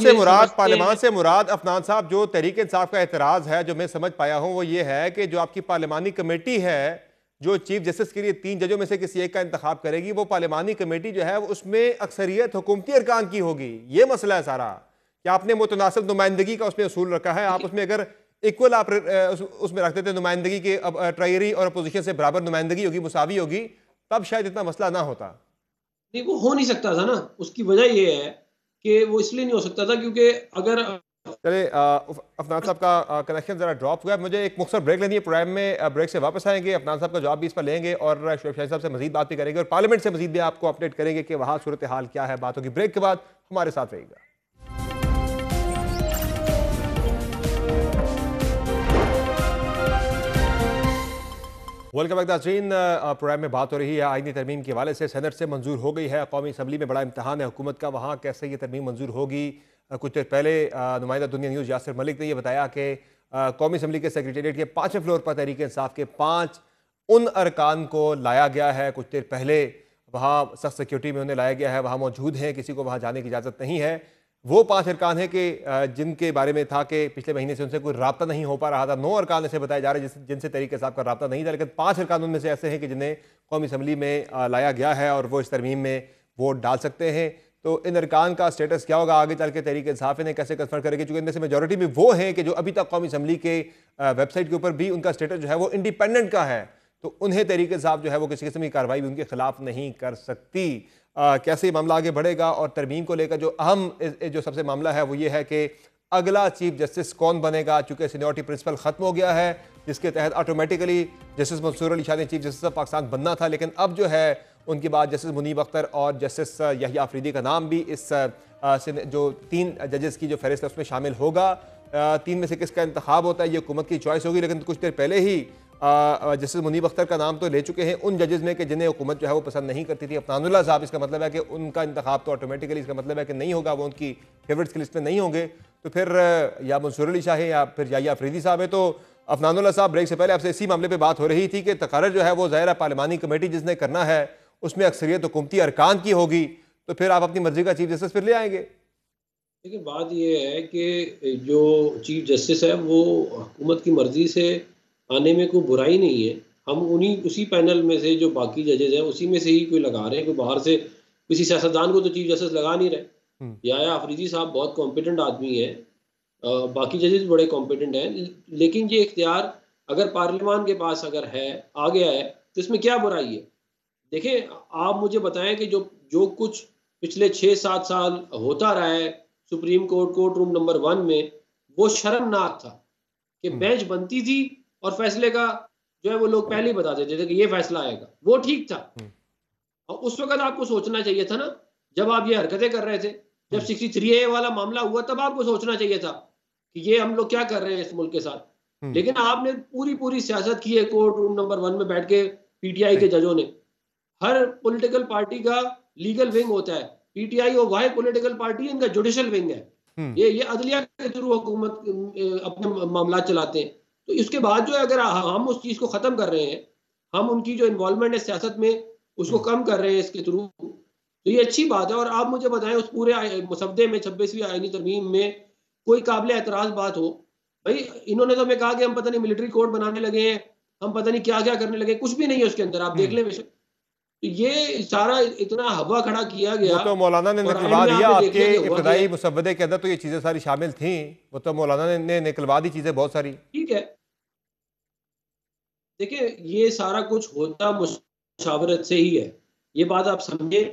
से मुराद अफनान साहब, जो तहरीक इंसाफ का एतराज है जो मैं समझ पाया हूं वो ये है कि जो आपकी पार्लियामानी कमेटी है जो चीफ जस्टिस के लिए 3 जजों में से किसी एक का इंतखाब करेगी, वो पार्लियामानी कमेटी जो है उसमें अक्सरियत हुकूमती अरकान की होगी। ये मसला है सारा कि आपने मुतनासिब नुमाइंदगी का उसमें असूल रखा है। आप उसमें अगर इक्वल आप उसमें रखते थे नुमाइंदगी के, अब ट्रायरी और अपोजिशन से बराबर नुमाइंदगी होगी, मुसावी होगी, तब शायद इतना मसला ना होता। नहीं, वो हो नहीं सकता था ना। उसकी वजह ये है कि वो इसलिए नहीं हो सकता था क्योंकि अगर चले अफनान साहब का कनेक्शन जरा ड्रॉप हुआ है, मुझे एक मुख्तसर ब्रेक लेनी है। प्रोग्राम में ब्रेक से वापस आएंगे, अफनान साहब का जवाब भी इस पर लेंगे और शुएब शाहीन साहब से मजीद बात भी करेंगे और पार्लियामेंट से मजीद भी आपको अपडेट करेंगे कि वहाँ सूरत हाल क्या है। बात होगी ब्रेक के बाद, हमारे साथ रहिएगा। वेलकम बैक नाज़रीन। प्रोग्राम में बात हो रही है आईनी तरमीम के हवाले से। सेनेट से मंजूर हो गई है, कौमी असम्बली में बड़ा इम्तहान है हुकूमत का, वहाँ कैसे ये तरमीम मंजूर होगी। कुछ देर पहले नुमाइंदा दुनिया न्यूज़ यासिर मलिक ने यह बताया कि कौमी असम्बली के सेक्रेटेरिएट के 5वें फ्लोर पर तहरीक इंसाफ के 5 उन अरकान को लाया गया है। कुछ देर पहले वहाँ सख्त सिक्योरिटी में उन्हें लाया गया है, वहाँ मौजूद हैं, किसी को वहाँ जाने की इजाज़त नहीं है। वो 5 अरकान हैं कि जिनके बारे में था कि पिछले महीने से उनसे कोई रब्ता नहीं हो पा रहा था। 9 अरकान ऐसे बताए जा रहे हैं जिनसे तहरीक इंसाफ का रब्ता नहीं था, लेकिन 5 अरकान उनमें से ऐसे हैं कि जिन्हें कौमी असम्बली में लाया गया है और वो इस तरमीम में वोट डाल सकते हैं। तो इन अरकान का स्टेटस क्या होगा आगे चल के, तहरीक इंसाफ इन्हें कैसे कंफर्म करेगी, चूँकि इनमें से मेजॉरिटी भी वो हैं कि जो अभी तक कौमी असम्बली के वेबसाइट के ऊपर भी उनका स्टेटस जो है वो इंडिपेंडेंट का है, तो उन्हें तहरीक इंसाफ जो है वो किसी किस्म की कार्रवाई भी उनके खिलाफ नहीं कर सकती। कैसे मामला आगे बढ़ेगा और तरमीम को लेकर जो अहम जो सबसे मामला है वो ये है कि अगला चीफ जस्टिस कौन बनेगा, चूँकि सीनियरिटी प्रिंसिपल ख़त्म हो गया है जिसके तहत ऑटोमेटिकली जस्टिस मंसूर अली शाह ने चीफ जस्टिस ऑफ पाकिस्तान बनना था, लेकिन अब जो है उनके बाद जस्टिस मुनीब अख्तर और जस्टिस यहिया अफरीदी का नाम भी इस जो 3 जजेस की जो फहरिस्त है उसमें शामिल होगा। 3 में से किसका इंतखाब होता है ये हुकूमत की चॉइस होगी, लेकिन कुछ देर पहले ही जस्टिस मुनीब अख्तर का नाम तो ले चुके हैं उन जजेस में कि जिन्हें हुकूमत जो है वो पसंद नहीं करती थी। अफनानुल्लाह साहब, इसका मतलब है कि उनका इंतखाब तो ऑटोमेटिकली इसका मतलब है कि नहीं होगा, वो उनकी फेवरेट्स की लिस्ट में नहीं होंगे। तो फिर या मंसूर अली शाह है या फिर यहिया अफरीदी साहब है। तो अफनानुल्लाह साहब, ब्रेक से पहले आपसे इसी मामले पर बात हो रही थी कि तकर्रर जो है वो ज़ाहिर पार्लिमानी कमेटी जिसने करना है उसमें अक्सरियत हुकूमती अरकान की होगी, तो फिर आप अपनी मर्जी का चीफ जस्टिस फिर ले आएंगे। देखिए, बात ये है कि जो चीफ जस्टिस है वो हुकूमत की मर्जी से आने में कोई बुराई नहीं है। हम उसी पैनल में से जो बाकी जजेज हैं उसी में से ही कोई लगा रहे हैं, कोई बाहर से किसी सियासतदान को तो चीफ जस्टिस लगा नहीं रहे। यहिया अफरीदी साहब बहुत कॉम्पिटेंट आदमी है, बाकी जजेज बड़े कॉम्पिटेंट हैं, लेकिन ये इख्तियार अगर पार्लियामान के पास अगर है, आ गया है, तो इसमें क्या बुराई है। देखें, आप मुझे बताएं कि जो कुछ पिछले 6-7 साल होता रहा है सुप्रीम कोर्ट रूम नंबर 1 में, वो शर्मनाक था कि बेंच बनती थी और फैसले का जो है वो लोग पहले ही बता देते थे कि ये फैसला आएगा, वो ठीक था। और उस वक्त आपको सोचना चाहिए था ना, जब आप ये हरकतें कर रहे थे, जब 63A वाला मामला हुआ, तब आपको सोचना चाहिए था कि ये हम लोग क्या कर रहे हैं इस मुल्क के साथ। लेकिन आपने पूरी सियासत की है कोर्ट रूम नंबर 1 में बैठ के। PTI के जजों ने, हर पॉलिटिकल पार्टी का लीगल विंग होता है, PTI और वाई पॉलिटिकल पार्टी इनका जुडिशल विंग है। ये अदलिया के थ्रू हुकूमत अपने मामला चलाते हैं। तो इसके बाद जो है अगर हम उस चीज को खत्म कर रहे हैं, हम उनकी जो इन्वॉल्वमेंट है सियासत में उसको कम कर रहे हैं इसके थ्रू, तो ये अच्छी बात है। और आप मुझे बताएं उस पूरे मुसद्दे में 26वीं आईनी तरमीम में कोई काबिल एतराज बात हो। भाई, इन्होंने तो हमें कहा कि हम पता नहीं मिलिट्री कोड बनाने लगे हैं, हम पता नहीं क्या क्या करने लगे, कुछ भी नहीं है उसके अंदर, आप देख लें बेशक। तो ये सारा इतना हवा खड़ा किया गया, वो तो मौलाना ने निकलवा दिया आपके इब्तदाई मुसव्वदे के अंदर, तो ये चीजें सारी शामिल थी, वो तो मौलाना ने निकलवा दी चीजें बहुत सारी। ठीक है, देखिए ये सारा कुछ होता मुशावरत से ही है, ये बात आप समझे।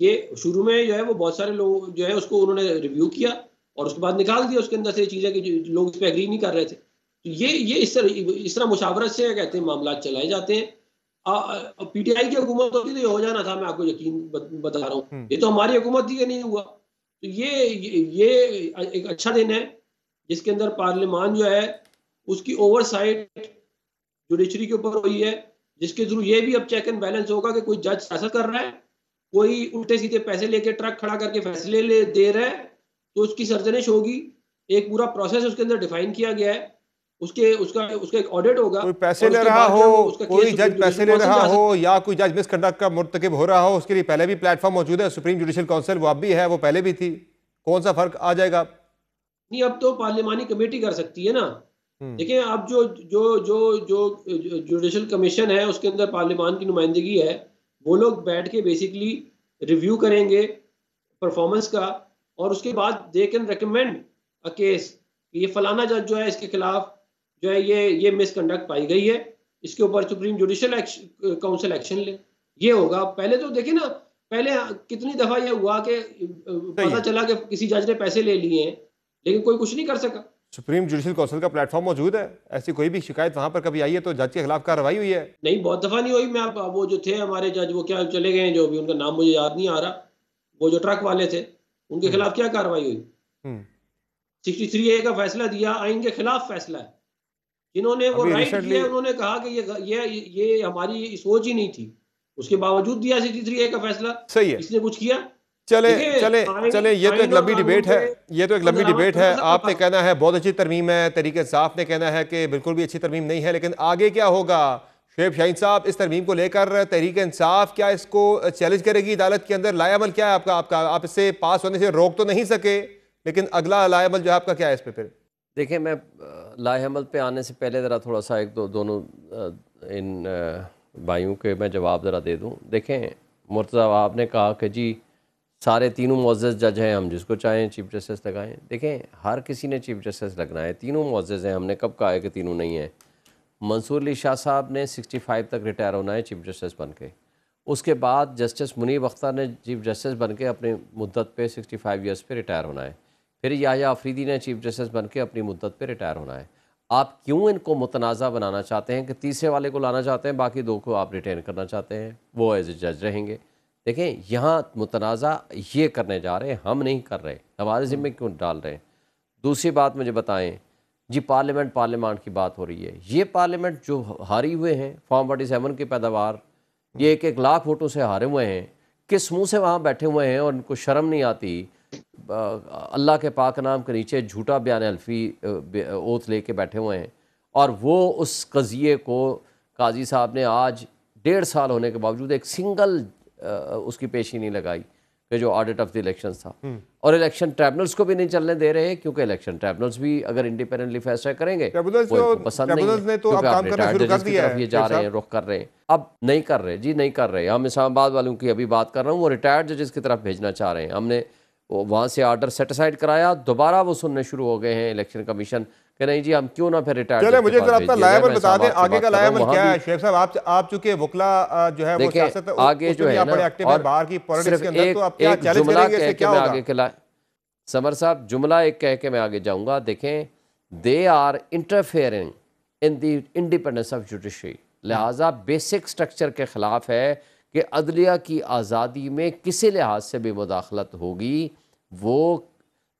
ये शुरू में जो है वो बहुत सारे लोग जो है उसको उन्होंने रिव्यू किया और उसके बाद निकाल दिया उसके अंदर से चीजें कि लोग इस पर एग्री नहीं कर रहे थे। तो ये इस तरह मुशावरत से कहते हैं मामला चलाए जाते हैं। PTI की हुकूमत होती तो ये हो जाना था, मैं आपको यकीन बता रहा हूँ। ये तो हमारी हुकूमत थी, ये नहीं हुआ। तो ये एक अच्छा दिन है जिसके अंदर पार्लियामान जो है उसकी ओवरसाइट जुडिशरी के ऊपर हुई है, जिसके थ्रू ये भी अब चेक एंड बैलेंस होगा कि कोई जज सियासत कर रहा है, कोई उल्टे सीधे पैसे लेके ट्रक खड़ा करके फैसले दे रहा है, तो उसकी सर्जनिश होगी। एक पूरा प्रोसेस उसके अंदर डिफाइन किया गया है, उसका एक ऑडिट होगा। कोई पैसे ले रहा हो, कोई जज पैसे ले रहा हो या कोई जज मिसकंडक्ट का मुर्तकिब हो रहा हो, उसके लिए पहले भी प्लेटफॉर्म मौजूद है, सुप्रीम जुडिशल काउंसिल, वो अब भी है, वो पहले भी थी। कौन सा फर्क आ जाएगा? नहीं, अब तो पार्लियामानी कमेटी कर सकती है ना। देखिए, अब जो जुडिशल कमीशन है उसके अंदर पार्लियामान की नुमाइंदगी है, वो लोग बैठ के बेसिकली रिव्यू करेंगे परफॉर्मेंस का, और उसके बाद they can recommend a case कि ये फलाना जज जो है इसके खिलाफ जो है ये मिसकंडक्ट पाई गई है, इसके ऊपर सुप्रीम जुडिशल काउंसिल एक्शन ले। ये होगा। पहले तो देखिए ना, पहले कितनी दफा ये हुआ कि पता चला कि किसी जज ने पैसे ले लिए हैं लेकिन कोई कुछ नहीं कर सका। सुप्रीम जुडिशल काउंसिल का प्लेटफॉर्म मौजूद है, ऐसी कोई भी शिकायत वहां पर कभी आई है तो जज के खिलाफ कार्रवाई हुई है? नहीं, बहुत दफा नहीं हुई। मैं वो जो थे हमारे जज, वो क्या चले गए, जो भी उनका नाम मुझे याद नहीं आ रहा, वो जो ट्रक वाले थे, उनके खिलाफ क्या कार्रवाई हुई? 63A का फैसला दिया, आइन के खिलाफ फैसला है जिन्होंने वो राइट किया उन्होंने कहा कि ये हमारी सोच ही नहीं थी, उसके बावजूद दिया 63A का फैसला। सही है, इसने कुछ किया? चले ये तो एक लंबी डिबेट है, ये तो एक लंबी डिबेट है। आपने कहना है बहुत अच्छी तरमीम है, तरीके इंसाफ ने कहना है कि बिल्कुल भी अच्छी तरमीम नहीं है, लेकिन आगे क्या होगा? शुएब शाहीन साहब, इस तरमीम को लेकर तहरीक इंसाफ क्या इसको चैलेंज करेगी अदालत के अंदर? लाएअमल क्या है आपका? आप इससे पास होने से रोक तो नहीं सके, लेकिन अगला लाएअमल जो है आपका क्या है इस पर? फिर देखिए, मैं लाएअमल पे आने से पहले ज़रा थोड़ा सा दोनों इन भाइयों के मैं जवाब ज़रा दे दूँ। देखें मुर्तज़ा, आपने कहा कि जी सारे तीनों मुअज़्ज़ज़ जज हैं, हम जिसको चाहें चीफ जस्टिस लगाएं। देखें, हर किसी ने चीफ जस्टिस लगना है, तीनों मुअज़्ज़ज़ हैं। हमने कब कहा है कि तीनों नहीं हैं? मंसूर अली शाह साहब ने 65 तक रिटायर होना है चीफ जस्टिस बन के। उसके बाद जस्टिस मुनीब अख्तर ने चीफ जस्टिस बन के अपनी मुद्दत पे 65 ईयर्स पे रिटायर होना है। फिर याह्या अफरीदी ने चीफ जस्टिस बन के अपनी मुद्दत पे रिटायर होना है। आप क्यों इनको मुतनाज़ा बनाना चाहते हैं कि तीसरे वाले को लाना चाहते हैं, बाकी दो को आप रिटेन करना चाहते हैं, वो एज ए जज रहेंगे? देखें, यहाँ मुतनाज़ा ये करने जा रहे हैं, हम नहीं कर रहे, हमारे ज़िम्मे क्यों डाल रहे हैं? दूसरी बात मुझे बताएं जी, पार्लियामेंट की बात हो रही है। ये पार्लियामेंट जो हारी हुए हैं, फॉर्म 47 की पैदावार, ये 1-1 लाख वोटों से हारे हुए हैं, किस मुँह से वहाँ बैठे हुए हैं और इनको शर्म नहीं आती? अल्लाह के पाक नाम के नीचे झूठा बयान हल्फी ओथ लेके बैठे हुए हैं, और वो उस कज़िये को काजी साहब ने आज 1.5 साल होने के बावजूद एक सिंगल उसकी पेशी नहीं लगाई कि जो ऑडिट ऑफ द इलेक्शंस था। और इलेक्शन ट्राइब्यूनल्स को भी नहीं चलने दे रहे, क्योंकि इलेक्शन ट्राइब्यूनल्स भी अगर इंडिपेंडेंटली फैसला करेंगे वो पसंद नहीं है, तो क्योंकि आप रिटायर्ड जजेस की तरफ ये जा रहे हैं, रुख कर रहे हैं। अब नहीं कर रहे जी, नहीं कर रहे। हम इस्लामाबाद वालों की अभी बात कर रहा हूँ, वो रिटायर्ड जजेस की तरफ भेजना चाह रहे हैं। हमने वहाँ से आर्डर सेटिसाइड कराया, दोबारा वो सुनने शुरू हो गए हैं इलेक्शन कमीशन कि नहीं जी हम क्यों ना फिर रिटायर्ड। चले मुझे जरा अपना लाएअमल बता दें, आगे का लाएअमल क्या है? शेख साहब, आप चूंकि वकला जो है वो सियासत आगे जो है ना, और बाहर की पॉलिटिक्स के अंदर, तो आप क्या चैलेंज करेंगे, इससे क्या होगा? समर साहब, जुमला एक कह के मैं आगे जाऊंगा। देखें, they are interfering in the independence of judiciary, लिहाजा बेसिक स्ट्रक्चर के ख़िलाफ़ है कि अदलिया की आज़ादी में किसी लिहाज से भी मुदाखलत होगी, वो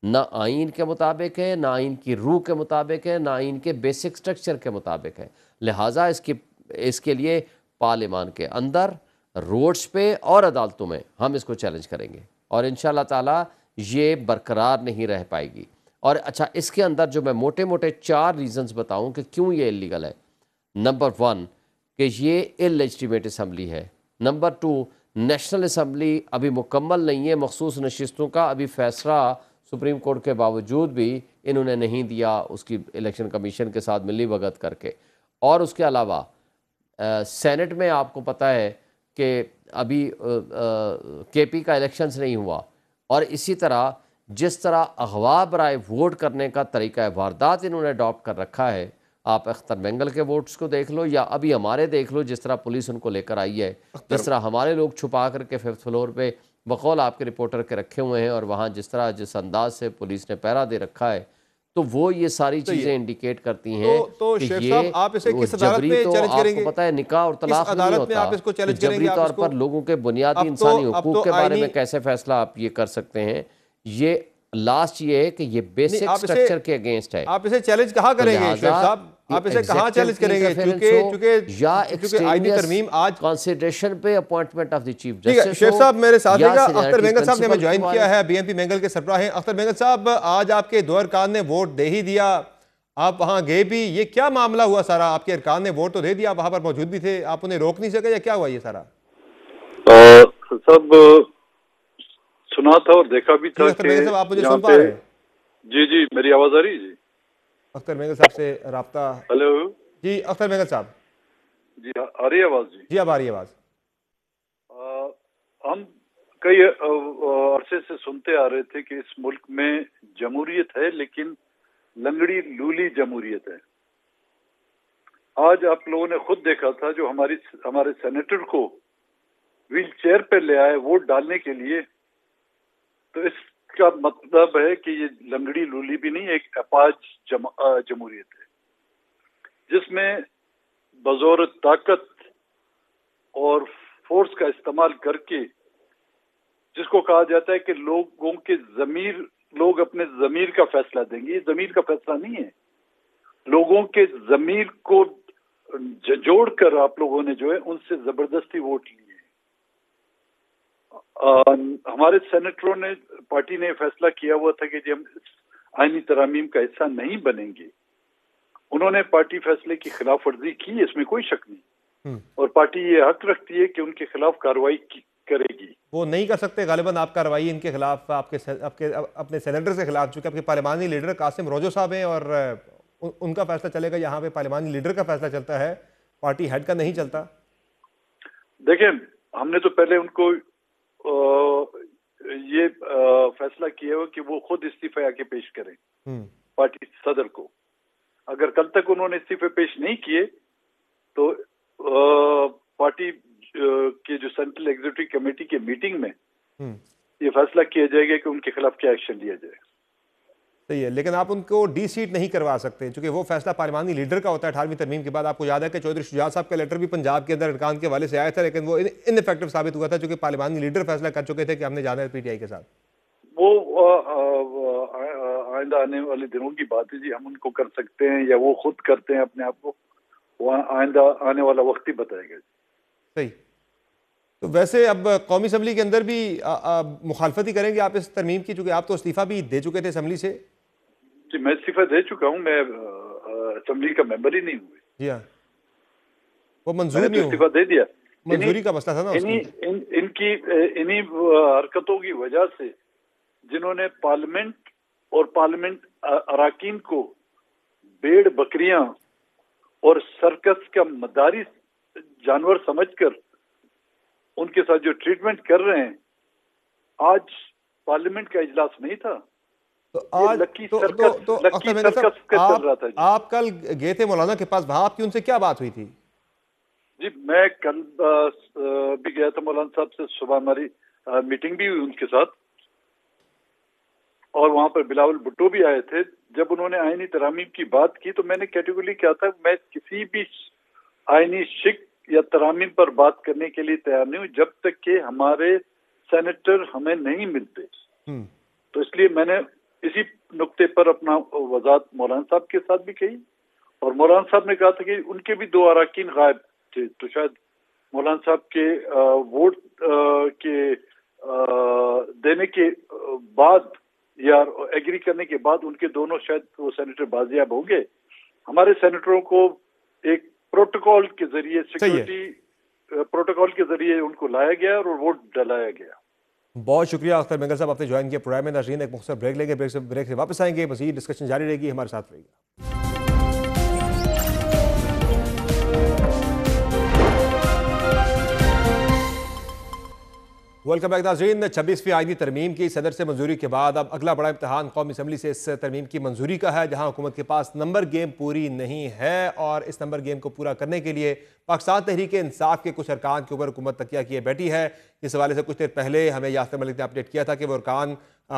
ना आइन के मुताबिक है, ना आइन की रूह के मुताबिक है, ना आइन के बेसिक स्ट्रक्चर के मुताबिक है। लिहाजा इसके लिए पार्लियामान के अंदर, रोड्स पे और अदालतों में हम इसको चैलेंज करेंगे, और इंशाअल्लाह ताला ये बरकरार नहीं रह पाएगी। और अच्छा, इसके अंदर जो मैं मोटे मोटे 4 रीज़न्स बताऊं कि क्यों ये इलीगल है। नंबर 1 कि ये इलेजिटिमेट असम्बली है। नंबर 2, नेशनल असम्बली अभी मुकम्मल नहीं है, मखसूस नशिस्तों का अभी फैसला सुप्रीम कोर्ट के बावजूद भी इन्होंने नहीं दिया, उसकी इलेक्शन कमीशन के साथ मिली भगत करके। और उसके अलावा सेनेट में आपको पता है कि अभी केपी का इलेक्शंस नहीं हुआ, और इसी तरह जिस तरह अगवा बराए वोट करने का तरीका वारदात इन्होंने अडॉप्ट कर रखा है, आप अख्तर बेंगल के वोट्स को देख लो या अभी हमारे देख लो, जिस तरह पुलिस उनको लेकर आई है, जिस तरह हमारे लोग छुपा करके 5th फ्लोर पे बकौल आपके रिपोर्टर के रखे हुए हैं, और वहाँ जिस तरह जिस अंदाज से पुलिस ने पहरा दे रखा है, तो वो ये सारी चीज़ें इंडिकेट करती हैं कि ये आप इसे किस अदालत में चैलेंज करेंगे? आपको पता है निकाह और तलाक नहीं होता, जबरी तौर पर लोगों के बुनियादी इंसानी हुकूक के बारे में कैसे फैसला आप ये कर सकते हैं? ये लास्ट ये है कि ये बेसिक स्ट्रक्चर के अगेंस्ट है। आप इसे चैलेंज कहाँ करेंगे शेख साहब? आप इसे कहाँ चैलेंज करेंगे? क्योंकि आईनी तरमीम आज कंसिडरेशन पे appointment of the chief justice. Sheikh साहब मेरे साथ अख्तर बेंगल साहब ने हमें ज्वाइन किया है, बीएनपी बेंगल के सरबराह हैं। अख्तर बेंगल साहब, आज आपके 2 अरकान ने वोट दे ही दिया, आप वहाँ गए भी, ये क्या मामला हुआ सारा? आपके अरकान ने वोट तो दे दिया, आप वहाँ पर मौजूद भी थे, आप उन्हें रोक नहीं सके, या क्या हुआ ये सारा? सब सुना था और देखा भी था कि आप मुझे सुन पा रहे हैं? जी, मेरी आवाज आ रही है? जी, अख्तर बेंगल साहब से राब्ता। हेलो जी, अख्तर बेंगल साहब जी, आ रही है आवाज? जी अब आ रही है आवाज। हम कई अरसे से सुनते आ रहे थे कि इस मुल्क में जमहूरियत है, लेकिन लंगड़ी लूली जमहूरियत है। आज आप लोगों ने खुद देखा था, जो हमारे सेनेटर को व्हील चेयर पर ले आए वोट डालने के लिए, तो इसका मतलब है कि ये लंगड़ी लूली भी नहीं, एक अपाज जमहूरियत है, जिसमें बजौर ताकत और फोर्स का इस्तेमाल करके, जिसको कहा जाता है कि लोग अपने जमीर का फैसला देंगे, ये जमीर का फैसला नहीं है। लोगों के ज़मीर को जोड़कर आप लोगों ने जो है उनसे जबरदस्ती वोट लिए। हमारे सेनेटरों ने, पार्टी ने फैसला किया हुआ था कि हम आईनी तरामीम का हिस्सा नहीं बनेंगे। उन्होंने पार्टी फैसले की खिलाफ वर्जी की, इसमें कोई शक नहीं, और पार्टी ये हक रखती है कि उनके खिलाफ कार्रवाई करेगी। वो नहीं कर सकते गालिबन आप कार्रवाई इनके खिलाफ, आपके अपने सेनेटर के खिलाफ, चूंकि आपके पार्लिमानी लीडर कासिम रोजो साहब हैं और उनका फैसला चलेगा। यहाँ पे पार्लिमानी लीडर का फैसला चलता है, पार्टी हेड का नहीं चलता। देखें, हमने तो पहले उनको ये फैसला किया हुआ कि वो खुद इस्तीफे आके पेश करें पार्टी सदर को। अगर कल तक उन्होंने इस्तीफे पेश नहीं किए तो पार्टी के जो सेंट्रल एग्जीक्यूटिव कमेटी की मीटिंग में ये फैसला किया जाएगा कि उनके खिलाफ क्या एक्शन लिया जाए। सही है, लेकिन आप उनको डी सीट नहीं करवा सकते क्योंकि वो फैसला पार्लिमानी लीडर का होता है 18वीं तरमीम के बाद। आपको याद है कि चौधरी शुजात साहब का लेटर भी पंजाब के अंदर अरकान के हवाले से आया था, लेकिन वो इनइफेक्टिव साबित हुआ था क्योंकि पार्लिमानी लीडर फैसला कर चुके थे कि हमने जाना है पीटीआई के साथ। वो आइंदा आने वाले दिनों की बात है जी, हम उनको कर सकते हैं या वो खुद करते हैं अपने आप को, वो आइंदा आने वाला वक्त ही बताएगा। सही। तो वैसे अब कौमी असम्बली के अंदर भी मुखालफत ही करेंगे आप इस तरमीम की, चूंकि आप तो इस्तीफा भी दे चुके थे असम्बली से। जी, मैं इस्तीफा दे चुका हूँ, मैं असेंबली का मेंबर ही नहीं हुई। जी हाँ, वो मंजूर नहीं, इस्तीफा दे दिया। मंजूरी का मसला था ना। इन्हीं हरकतों की वजह से जिन्होंने पार्लियामेंट और पार्लियामेंट अराकीन को भेड़ बकरियां और सर्कस का मदारी जानवर समझकर उनके साथ जो ट्रीटमेंट कर रहे हैं, आज पार्लियामेंट का इजलास नहीं था तो आज आप कल गए थे मौलाना के पास, वहां आपकी उनसे क्या बात हुई थी? जी, मैं कल भी गया था मौलाना साहब से, सुबह हमारी मीटिंग भी हुई उनके साथ, और वहां पर बिलावल भुट्टो भी आए थे। जब उन्होंने आईनी तरामीम की बात की तो मैंने कैटेगरी क्या था, मैं किसी भी आईनी शिक या तरामीम पर बात करने के लिए तैयार नहीं हूँ जब तक कि हमारे सेनेटर हमें नहीं मिलते। तो इसलिए मैंने इसी नुक्ते पर अपना वजाहत मौलाना साहब के साथ भी कही, और मौलाना साहब ने कहा था कि उनके भी 2 अराकीन गायब थे, तो शायद मौलाना साहब के वोट के देने के बाद या एग्री करने के बाद उनके दोनों शायद वो सेनेटर बाजियाब होंगे। हमारे सेनेटरों को एक प्रोटोकॉल के जरिए, सिक्योरिटी प्रोटोकॉल के जरिए उनको लाया गया और वोट डलाया गया। बहुत शुक्रिया अख्तर मेंगल साहब, आपने ज्वाइन किया प्रोग्राम में। नाज़रीन, एक मुख्तसर ब्रेक लेंगे, ब्रेक से वापस आएंगे, मज़ीद डिस्कशन जारी रहेगी, हमारे साथ रहिएगा। वेलकम बैक नाज़रीन। 26वीं आईनी तरमीम की सदर से मंजूरी के बाद अब अगला बड़ा इम्तहान कौमी असम्बली से इस तरमीम की मंजूरी का है, जहां हुकूमत के पास नंबर गेम पूरी नहीं है, और इस नंबर गेम को पूरा करने के लिए पाकिस्तान तहरीक इंसाफ के कुछ अरकान के ऊपर हुकूमत तकिया किए बैठी है। इस हवाले से कुछ देर पहले हमें यासिर मलिक ने अपडेट किया था कि वो अरकान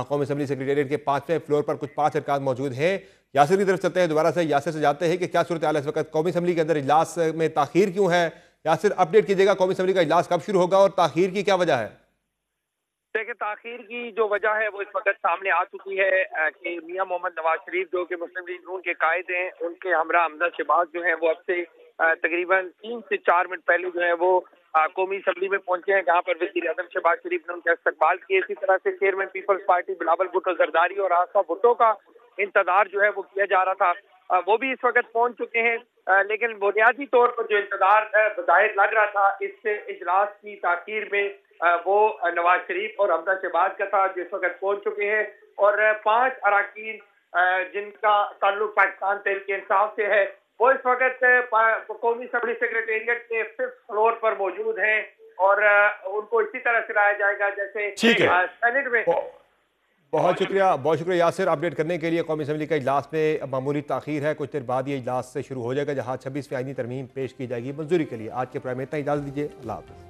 कौमी असम्बली सेक्रेटेरिएट के 5वें फ्लोर पर कुछ 5 अरकान मौजूद हैं। यासिर की तरफ चलते हैं दोबारा से, यासिर से जानते हैं कि क्या सूरत हाल है इस वक्त, कौमी असम्बली के अंदर इजलास में ताखीर क्यों है? यासिर, अपडेट कीजिएगा, कौमी असम्बली का इजलास कब शुरू होगा और ताखीर की क्या वजह है? देखिए, ताखीर की जो वजह है वो इस वक्त सामने आ चुकी है कि मियां मोहम्मद नवाज शरीफ जो कि मुस्लिम लीग नून के कायद हैं, उनके हमरा हमजा शहबाज जो है वो अब से तकरीबन 3 से 4 मिनट पहले जो है वो कौमी असम्बली में पहुंचे हैं, जहां पर वज़ीर आज़म शहबाज शरीफ ने उनका इस्तकबाल किया। इसी तरह से चेयरमैन पीपल्स पार्टी बिलावल भुट्टो जरदारी और आसफा भुट्टो का इंतजार जो है वो किया जा रहा था, वो भी इस वक्त पहुंच चुके हैं। लेकिन बुनियादी तौर पर जो इंतजार जाहिर लग रहा था इस इजलास की ताखीर में, वो नवाज शरीफ और हमजा शहबाज का था, जिस वक्त पहुंच चुके हैं। और 5 अराकीन जिनका ताल्लुक पाकिस्तान तहरीक इंसाफ से है, वो इस वक्त कौमी असम्बली सेक्रेटेरिएट के 5th फ्लोर पर मौजूद हैं, और उनको इसी तरह से लाया जाएगा जैसे सेनेट में। बहुत शुक्रिया यासिर, अपडेट करने के लिए। कौमी असम्बली का इजलास में मामूली ताखीर है, कुछ देर बाद ये इजलास से शुरू हो जाएगा, जहाँ 26वीं आईनी तरमीम पेश की जाएगी मंजूरी के लिए। आज के प्रोग्राम में इतना, इजाज़त दीजिए, अल्लाह हाफ़िज़।